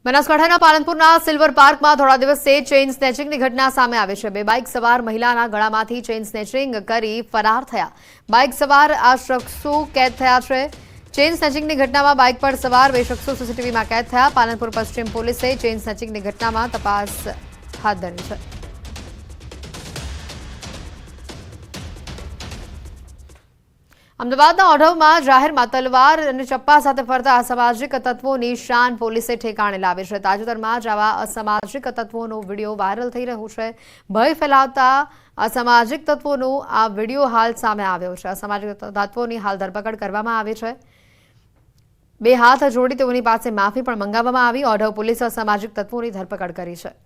બનાસકાંઠાના પાલનપુરના સિલ્વર પાર્કમાં થોડા દિવસે ચેઇન સ્નેચિંગની ઘટના સામે આવી છે। બે બાઇક સવાર મહિલાના ગળામાંથી ચેઇન સ્નેચિંગ કરી ફરાર થયા। બાઇક સવાર આ શખ્સો કેદ થયા છે। ચેઇન સ્નેચિંગની ઘટનામાં બાઇક પર સવાર બે શખ્સો સીસીટીવીમાં કેદ થયા। પાલનપુર પશ્ચિમ પોલીસે ચેઇન સ્નેચિંગની ઘટનામાં તપાસ હાથ ધરી છે। અમદાવાદના ઓઢવમાં જાહેરમાં તલવાર અને ચપ્પા સાથે ફરતા અસામાજિક તત્વોની શાન પોલીસે ઠેકાણે લાવી છે। તાજેતરમાં જ આવા અસામાજિક તત્વોનો વિડીયો વાયરલ થઈ રહ્યો છે। ભય ફેલાવતા અસામાજિક તત્વોનો આ વિડીયો હાલ સામે આવ્યો છે। અસામાજિક તત્વોની હાલ ધરપકડ કરવામાં આવી છે। બે હાથ જોડી તેઓની પાસે માફી પણ મંગાવવામાં આવી। ઓઢવ પોલીસે અસામાજિક તત્વોની ધરપકડ કરી છે।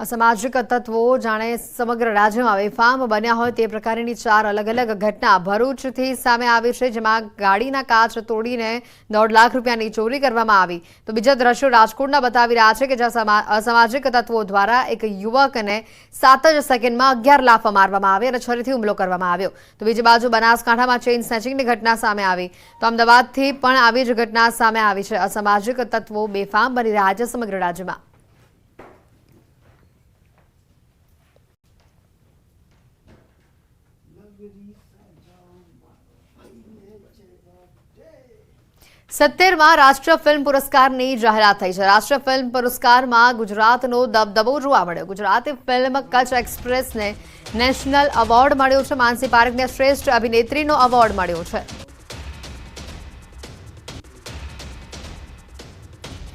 અસામાજિક તત્વો જાણે સમગ્ર રાજ્યમાં બેફામ બન્યા હોય તે પ્રકારની ચાર અલગ અલગ ઘટના ભરૂચથી સામે આવી છે, જેમાં ગાડીના કાચ તોડીને 1.5 લાખ રૂપિયાની ચોરી કરવામાં આવી। તો બીજા દ્રશ્યો રાજકોટના બતાવી રહ્યા છે કે જ્યાં અસામાજિક તત્વો દ્વારા એક યુવકને 7 જ સેકન્ડમાં 11 લાફા મારવામાં આવી અને છરીથી હુમલો કરવામાં આવ્યો। તો બીજી બાજુ બનાસકાંઠામાં ચેઇન સ્નેચિંગની ઘટના સામે આવી। તો અમદાવાદથી પણ આવી જ ઘટના સામે આવી છે। અસામાજિક તત્વો બેફામ બની રહ્યા છે સમગ્ર રાજ્યમાં। સત્તેરમાં રાષ્ટ્રીય ફિલ્મ પુરસ્કારની જાહેરાત થઈ છે। રાષ્ટ્રીય ફિલ્મ પુરસ્કારમાં ગુજરાતનો દબદબો જોવા મળ્યો। ગુજરાતી ફિલ્મ કચ્છ એક્સપ્રેસને નેશનલ એવોર્ડ મળ્યો છે। માનસી પારેખને શ્રેષ્ઠ અભિનેત્રીનો એવોર્ડ મળ્યો છે।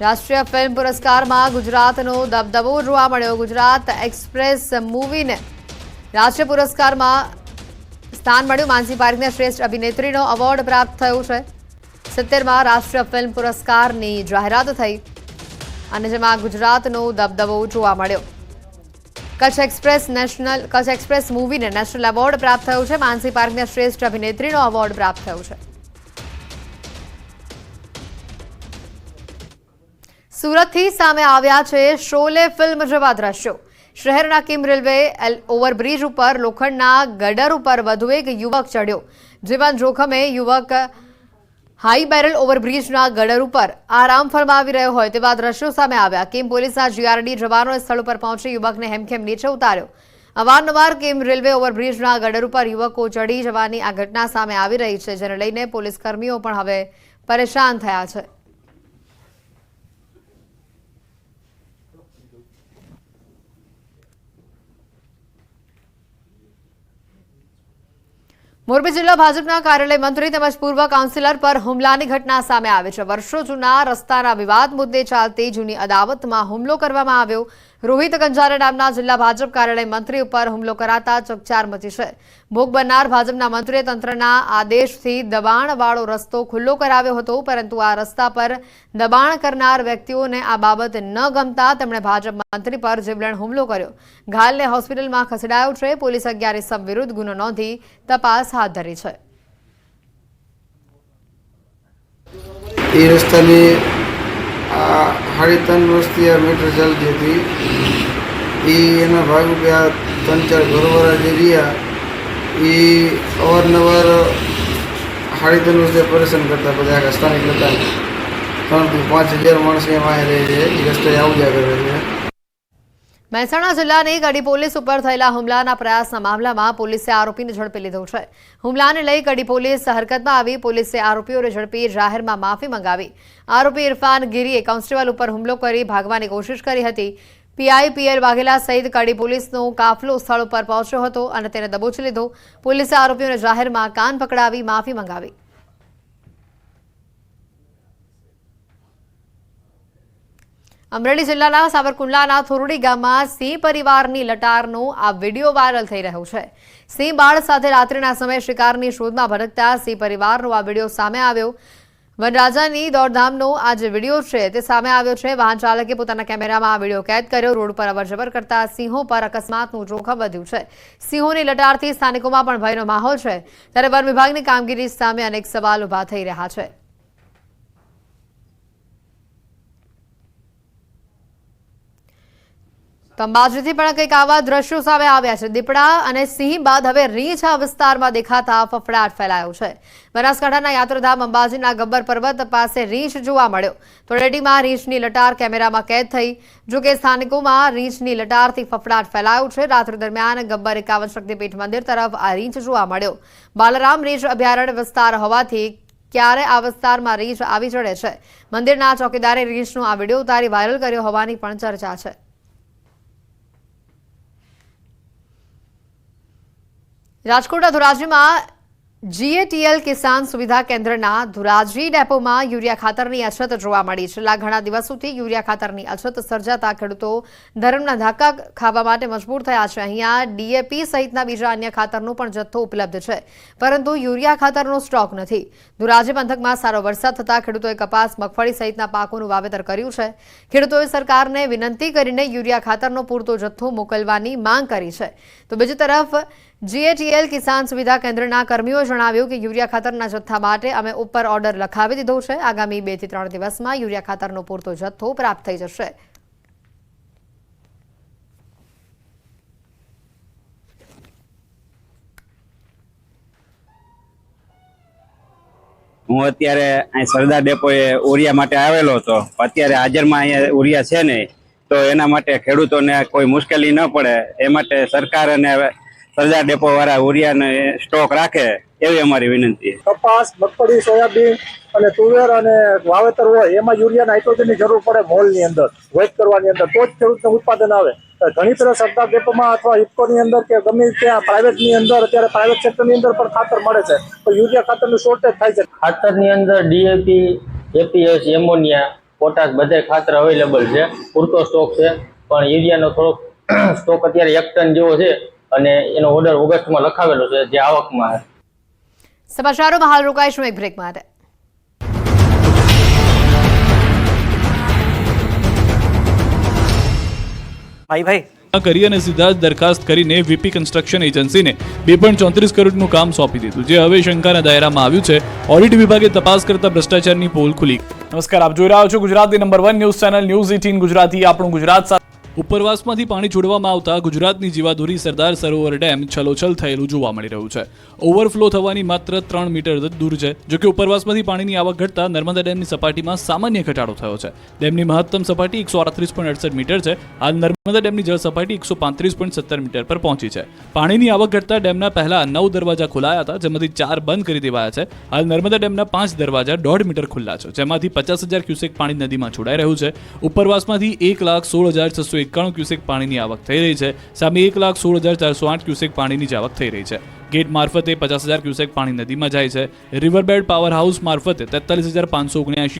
રાષ્ટ્રીય ફિલ્મ પુરસ્કારમાં ગુજરાતનો દબદબો જોવા મળ્યો। ગુજરાત એક્સપ્રેસ મૂવીને રાષ્ટ્રીય પુરસ્કારમાં સ્થાન મળ્યું। માનસી પારેખને શ્રેષ્ઠ અભિનેત્રીનો એવોર્ડ પ્રાપ્ત થયો છે। 70માં રાષ્ટ્રીય ફિલ્મ પુરસ્કારની જાહેરાત થઈ અને જેમાં ગુજરાતનો દબદબો જોવા મળ્યો। કચ્છ એક્સપ્રેસ મૂવીને નેશનલ એવોર્ડ પ્રાપ્ત થયો છે। માનસી પારેખને શ્રેષ્ઠ અભિનેત્રીનો એવોર્ડ પ્રાપ્ત થયો છે। સુરતથી સામે આવ્યા છે શોલે ફિલ્મ જેવા દ્રશ્યો। શહેરના કિમ રેલવે ઓવરબ્રિજ ઉપર લોખંડના ગટર ઉપર વધુ એક યુવક ચડ્યો। જીવન જોખમે યુવક હાઈ બેરલ ઓવરબ્રિજના ગટર ઉપર આરામ ફરમાવી રહ્યો હોય તેવા દ્રશ્યો સામે આવ્યા। કિમ પોલીસના જીઆરડી જવાનોએ સ્થળ ઉપર પહોંચી યુવકને હેમખેમ નીચે ઉતાર્યો। અવારનવાર કિમ રેલવે ઓવરબ્રિજના ગટર ઉપર યુવકો ચડી જવાની આ ઘટના સામે આવી રહી છે, જેને લઈને પોલીસ કર્મીઓ પણ હવે પરેશાન થયા છે। મોરબી જિલ્લા ભાજપના કાર્યાલય મંત્રી તેમજ પૂર્વ કાઉન્સિલર પર હુમલાની ઘટના સામે આવી છે। વર્ષો જૂના રસ્તાના વિવાદ મુદ્દે ચાલતી જૂની અદાવતમાં હુમલો કરવામાં આવ્યો। રોહિત કંજારા નામના જિલ્લા ભાજપ કાર્યાલય મંત્રી ઉપર હુમલો કરાતા ચકચાર મચી છે। ભોગ બનનાર ભાજપના મંત્રીએ તંત્રના આદેશથી દબાણવાળો રસ્તો ખુલ્લો કરાવ્યો હતો, પરંતુ આ રસ્તા પર દબાણ કરનાર વ્યક્તિઓને આ બાબત ન ગમતા તેમણે ભાજપ મંત્રી પર જીવલેણ હુમલો કર્યો। ઘાયલને હોસ્પિટલમાં ખસેડાયો છે। પોલીસ 11 ઇસમ વિરુદ્ધ ગુનો નોંધી તપાસ હાથ ધરી છે। એ રસ્તાની 3.5 વર્ષથી મીટર ચાલતી હતી। એના ભાગરૂપે આ 3-4 ઘરવાળા જે રહ્યા એ અવારનવાર 3.5 વર્ષથી પરેશાન કરતા। બધા આખા સ્થાનિક હતા 3 થી 5 હજાર માણસ એમાં રહે છે। એ રસ્તે આવજા કરે છે। મહેસાણા જિલ્લાની કડી પોલીસ ઉપર થયેલા હુમલાના પ્રયાસના મામલામાં પોલીસે આરોપીને ઝડપી લીધો છે। હુમલાને લઈ કડી પોલીસ હરકતમાં આવી। પોલીસે આરોપીઓને ઝડપી જાહેરમાં માફી મંગાવી। આરોપી ઇરફાન ગીરીએ કોન્સ્ટેબલ ઉપર હુમલો કરી ભાગવાની કોશિશ કરી હતી। પીઆઈ પીએલ વાઘેલા સહિત કડી પોલીસનો કાફલો સ્થળ ઉપર પહોંચ્યો હતો અને તેને દબોચી લીધો। પોલીસે આરોપીઓને જાહેરમાં કાન પકડાવી માફી મંગાવી। અમરેલી જિલ્લાના સાવરકુંડલાના થોરડી ગામમાં સિંહ પરિવારની લટારનો આ વિડીયો વાયરલ થઈ રહ્યો છે। સિંહ બાળ સાથે રાત્રિના સમયે શિકારની શોધમાં ભટકતા સિંહ પરિવારનો આ વિડીયો સામે આવ્યો। વનરાજાની દોડધામનો આ જે વિડીયો છે તે સામે આવ્યો છે। વાહન ચાલકે પોતાના કેમેરામાં આ વિડીયો કેદ કર્યો। રોડ પર અવરજવર કરતા સિંહો પર અકસ્માતનું જોખમ વધ્યું છે। સિંહોની લટારથી સ્થાનિકોમાં પણ ભયનો માહોલ છે, ત્યારે વન વિભાગની કામગીરી સામે અનેક સવાલ ઉભા થઈ રહ્યા છે। તો અંબાજીથી પણ કંઈક આવા દ્રશ્યો સામે આવ્યા છે. દીપડા અને સિંહ બાદ હવે રીંછ આ વિસ્તારમાં દેખાતા ફફડાટ ફેલાયો છે. બનાસકાંઠાના યાત્રાધામ અંબાજીના ગબ્બર પર્વત પાસે રીંછ જોવા મળ્યો. તળેટીમાં રીંછની લટાર કેમેરામાં કેદ થઈ. જોકે સ્થાનિકોમાં રીંછની લટારથી ફફડાટ ફેલાયો છે. રાત્રિ દરમિયાન ગબ્બર 51 શક્તિપીઠ મંદિર તરફ આ રીંછ જોવા મળ્યો. બાલરામ રીંછ અભયારણ્ય વિસ્તાર હોવાથી ક્યારે આ વિસ્તારમાં રીંછ આવી ચડે છે. મંદિરના ચોકીદારે રીંછનો આ વિડીયો ઉતારી વાયરલ કર્યો હોવાની પણ ચર્ચા છે. રાજકોટના ધોરાજીમાં GATL કિસાન સુવિધા કેન્દ્રના ધોરાજી ડેપોમાં યુરિયા ખાતરની અછત જોવા મળી. છેલ્લા ઘણા દિવસોથી યુરિયા ખાતરની અછત સર્જાતા ખેડૂતો ધરમના ધક્કા ખાવા માટે મજબૂર થયા છે. અહીંયા DAP સહિતના બીજા અન્ય ખાતરનો પણ જથ્થો ઉપલબ્ધ છે, પરંતુ યુરિયા ખાતરનો સ્ટોક નથી. ધોરાજી પંથકમાં સારો વરસાદ થતા ખેડૂતોએ કપાસ, મગફળી સહિતના પાકોનું વાવેતર કર્યું છે. ખેડૂતોએ સરકારને વિનંતી કરીને યુરિયા ખાતરનો પૂરતો જથ્થો મોકલવાની માંગ કરી છે. તો બીજી તરફ GATL કિસાન સુવિધા કેન્દ્રના કર્મીઓએ જણાવ્યું કે યુરિયા ખાતરના જથ્થા માટે અમે ઉપર ઓર્ડર લખાવી દીધો છે. આગામી 2 થી 3 દિવસમાં યુરિયા ખાતરનો પૂરતો જથ્થો પ્રાપ્ત થઈ જશે. હું અત્યારે અહીં સરદાર ડેપોએ ઉરિયા માટે આવેલો હતો. અત્યારે હાજરમાં અહીંયા ઉરિયા છે નહીં, તો એના માટે ખેડૂતોને કોઈ મુશ્કેલી ન પડે એ માટે સરકાર અને સરદાર ડેપો વાળા ઉરિયાને સ્ટોક રાખે એવી અમારી વિનંતી. કપાસ, મગફળી, સોયાબીન અને તુવેર અને વાવેતર હોય એમાં યુરિયા નાઇટ્રોજનની જરૂર પડે મોલની અંદર વેચ કરવાની અંદર, તો જ ખેડૂતને ઉત્પાદન આવે. ઘણી તરફ સરદાર ડેપોમાં અથવા ઇફકોની અંદર કે ગમે ત્યાં પ્રાઇવેટની અંદર અત્યારે પ્રાઇવેટ સેક્ટરની અંદર પણ ખાતર મળે છે, તો યુરિયા ખાતરનું શોર્ટેજ થાય છે. ખાતરની અંદર DAP, APS, એમોનિયા, પોટાશ બધે ખાતર અવેલેબલ છે, પૂરતો સ્ટોક છે. પણ યુરિયાનો થોડોક સ્ટોક અત્યારે 1 ટન જેવો છે અને એનો ઓર્ડર ઓગસ્ટમાં લખાવેલો છે, જે આવકમાં. સમાચારોમાં હાલ રોકાઈશું એક બ્રેક માટે. કરી અને સીધા જ દરખાસ્ત કરીને VP કન્સ્ટ્રક્શન એજન્સીને 2.34 કરોડનું કામ સોંપી દીધું, જે હવે શંકાના દાયરામાં આવ્યું છે. ઓડિટ વિભાગે તપાસ કરતા ભ્રષ્ટાચારની પોલ ખુલી. નમસ્કાર, આપ જોઈ રહ્યા છો ગુજરાતની number 1 news channel news 18 Gujarati. આપણું ગુજરાત ઉપરવાસમાંથી પાણી છોડવામાં આવતા ગુજરાતની જીવાદોરી સરદાર સરોવર ડેમ છલોછલ થયેલું જોવા મળી રહ્યું છે. ઓવરફ્લો થવાની માત્ર 3 મીટર જ દૂર છે. જોકે ઉપરવાસમાંથી પાણીની આવક ઘટતા નર્મદા ડેમની સપાટીમાં સામાન્ય ઘટાડો થયો છે. ડેમની મહત્તમ સપાટી 138.68 મીટર છે. હાલ નર્મદા ડેમની જળ સપાટી 135.17 મીટર પર પહોંચી છે. પાણીની આવક ઘટતા ડેમના પહેલા 9 દરવાજા ખોલાયા હતા, જેમાંથી 4 બંધ કરી દેવાયા છે. હાલ નર્મદા ડેમના 5 દરવાજા 1.5 મીટર ખુલ્લા છે, જેમાંથી 50,000 ક્યુસેક પાણી નદીમાં છોડાઈ રહ્યું છે. ઉપરવાસમાંથી 1,16,691 ક્યુસેક પાણીની આવક થઈ રહી છે. સામે 1,16,408 ક્યુસેક પાણીની જ આવક થઈ રહી છે. ગેટ મારફતે 50,000 ક્યુસેક પાણી નદીમાં જાય છે. રિવરબેડ પાવર હાઉસ મારફતે 43,579